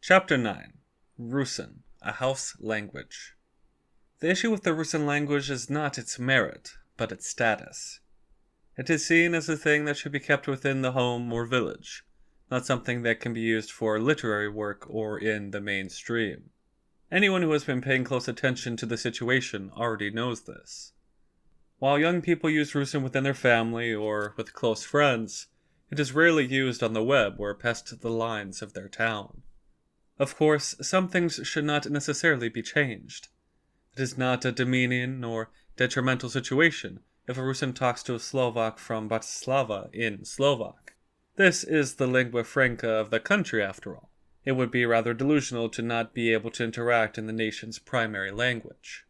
Chapter 9. Rusyn, a house language. The issue with the Rusyn language is not its merit, but its status. It is seen as a thing that should be kept within the home or village, not something that can be used for literary work or in the mainstream. Anyone who has been paying close attention to the situation already knows this. While young people use Rusyn within their family or with close friends, it is rarely used on the web or past the lines of their town. Of course, some things should not necessarily be changed. It is not a demeaning or detrimental situation if a Rusyn talks to a Slovak from Bratislava in Slovak. This is the lingua franca of the country, after all. It would be rather delusional to not be able to interact in the nation's primary language.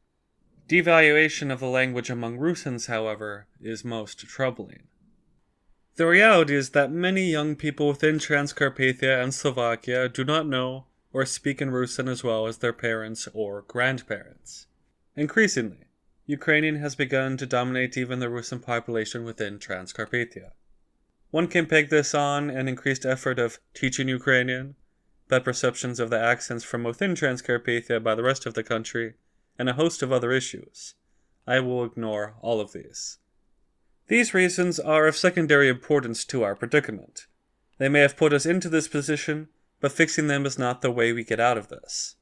Devaluation of the language among Rusyns, however, is most troubling. The reality is that many young people within Transcarpathia and Slovakia do not know or speak in Rusyn as well as their parents or grandparents. Increasingly, Ukrainian has begun to dominate even the Rusyn population within Transcarpathia. One can peg this on an increased effort of teaching Ukrainian, bad perceptions of the accents from within Transcarpathia by the rest of the country, and a host of other issues. I will ignore all of these. These reasons are of secondary importance to our predicament. They may have put us into this position, but fixing them is not the way we get out of this.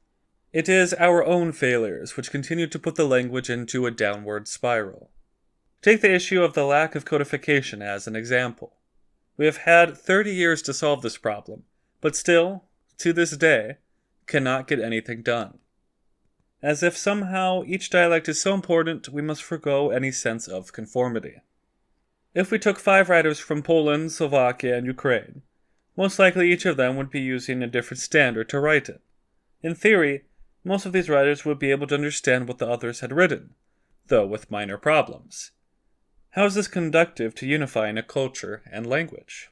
It is our own failures which continue to put the language into a downward spiral. Take the issue of the lack of codification as an example. We have had 30 years to solve this problem, but still, to this day, cannot get anything done. As if somehow each dialect is so important we must forgo any sense of conformity. If we took 5 writers from Poland, Slovakia, and Ukraine, most likely each of them would be using a different standard to write it. In theory, most of these writers would be able to understand what the others had written, though with minor problems. How is this conducive to unifying a culture and language?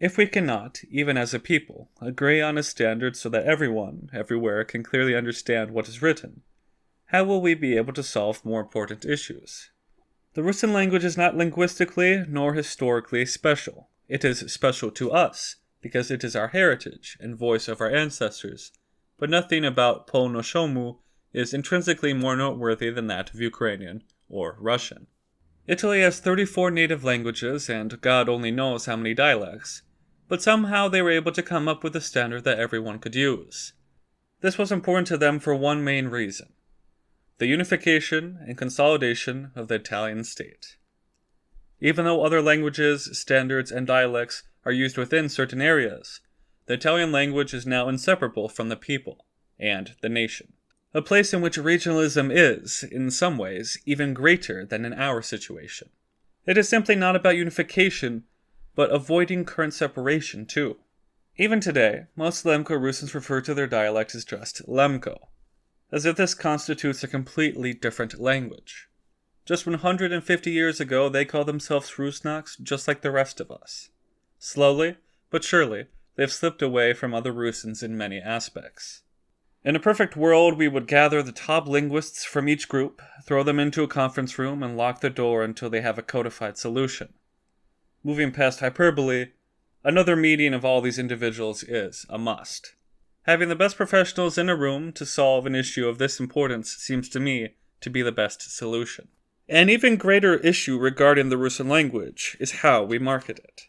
If we cannot, even as a people, agree on a standard so that everyone, everywhere, can clearly understand what is written, how will we be able to solve more important issues? The Rusyn language is not linguistically nor historically special. It is special to us, because it is our heritage and voice of our ancestors, but nothing about po-no-shomu is intrinsically more noteworthy than that of Ukrainian or Russian. Italy has 34 native languages and God only knows how many dialects, but somehow they were able to come up with a standard that everyone could use. This was important to them for one main reason: the unification and consolidation of the Italian state. Even though other languages, standards, and dialects are used within certain areas, the Italian language is now inseparable from the people and the nation. A place in which regionalism is, in some ways, even greater than in our situation. It is simply not about unification, but avoiding current separation too. Even today, most Lemko Rusyns refer to their dialect as just Lemko, as if this constitutes a completely different language. Just 150 years ago, they called themselves Rusnaks just like the rest of us. Slowly, but surely, they've slipped away from other Rusyns in many aspects. In a perfect world, we would gather the top linguists from each group, throw them into a conference room, and lock the door until they have a codified solution. Moving past hyperbole, another meeting of all these individuals is a must. Having the best professionals in a room to solve an issue of this importance seems to me to be the best solution. An even greater issue regarding the Rusyn language is how we market it.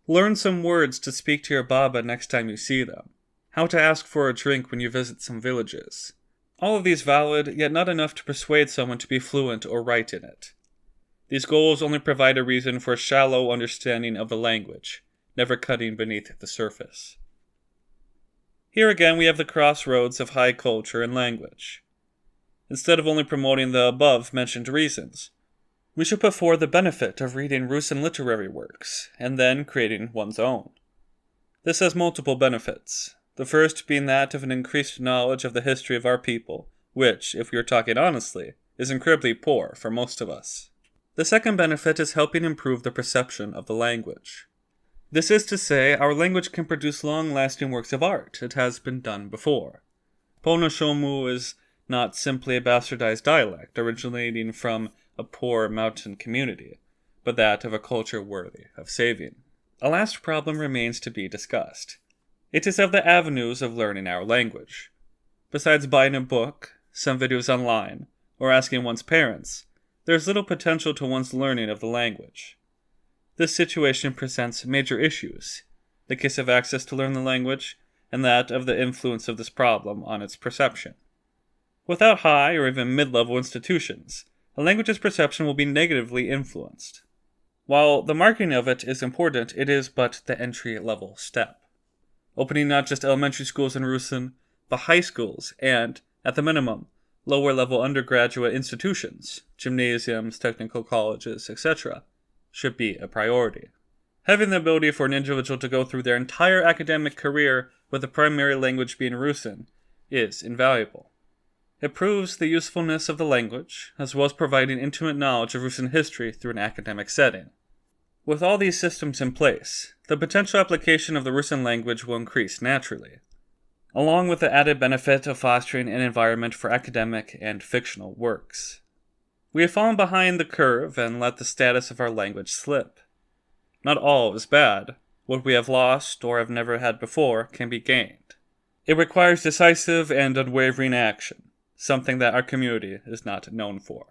Learn some words to speak to your baba next time you see them. How to ask for a drink when you visit some villages. All of these valid, yet not enough to persuade someone to be fluent or write in it. These goals only provide a reason for a shallow understanding of the language, never cutting beneath the surface. Here again we have the crossroads of high culture and language. Instead of only promoting the above-mentioned reasons, we should put forward the benefit of reading Rusyn literary works, and then creating one's own. This has multiple benefits, the first being that of an increased knowledge of the history of our people, which, if we are talking honestly, is incredibly poor for most of us. The second benefit is helping improve the perception of the language. This is to say, our language can produce long-lasting works of art. It has been done before. Po-no-shomu is not simply a bastardized dialect originating from a poor mountain community, but that of a culture worthy of saving. A last problem remains to be discussed. It is of the avenues of learning our language. Besides buying a book, some videos online, or asking one's parents, there is little potential to one's learning of the language. This situation presents major issues, the case of access to learn the language, and that of the influence of this problem on its perception. Without high or even mid-level institutions, a language's perception will be negatively influenced. While the marketing of it is important, it is but the entry-level step. Opening not just elementary schools in Rusyn, but high schools and, at the minimum, lower-level undergraduate institutions, gymnasiums, technical colleges, etc., should be a priority. Having the ability for an individual to go through their entire academic career with the primary language being Rusyn is invaluable. It proves the usefulness of the language, as well as providing intimate knowledge of Rusyn history through an academic setting. With all these systems in place, the potential application of the Rusyn language will increase naturally, along with the added benefit of fostering an environment for academic and fictional works. We have fallen behind the curve and let the status of our language slip. Not all is bad. What we have lost or have never had before can be gained. It requires decisive and unwavering action, something that our community is not known for.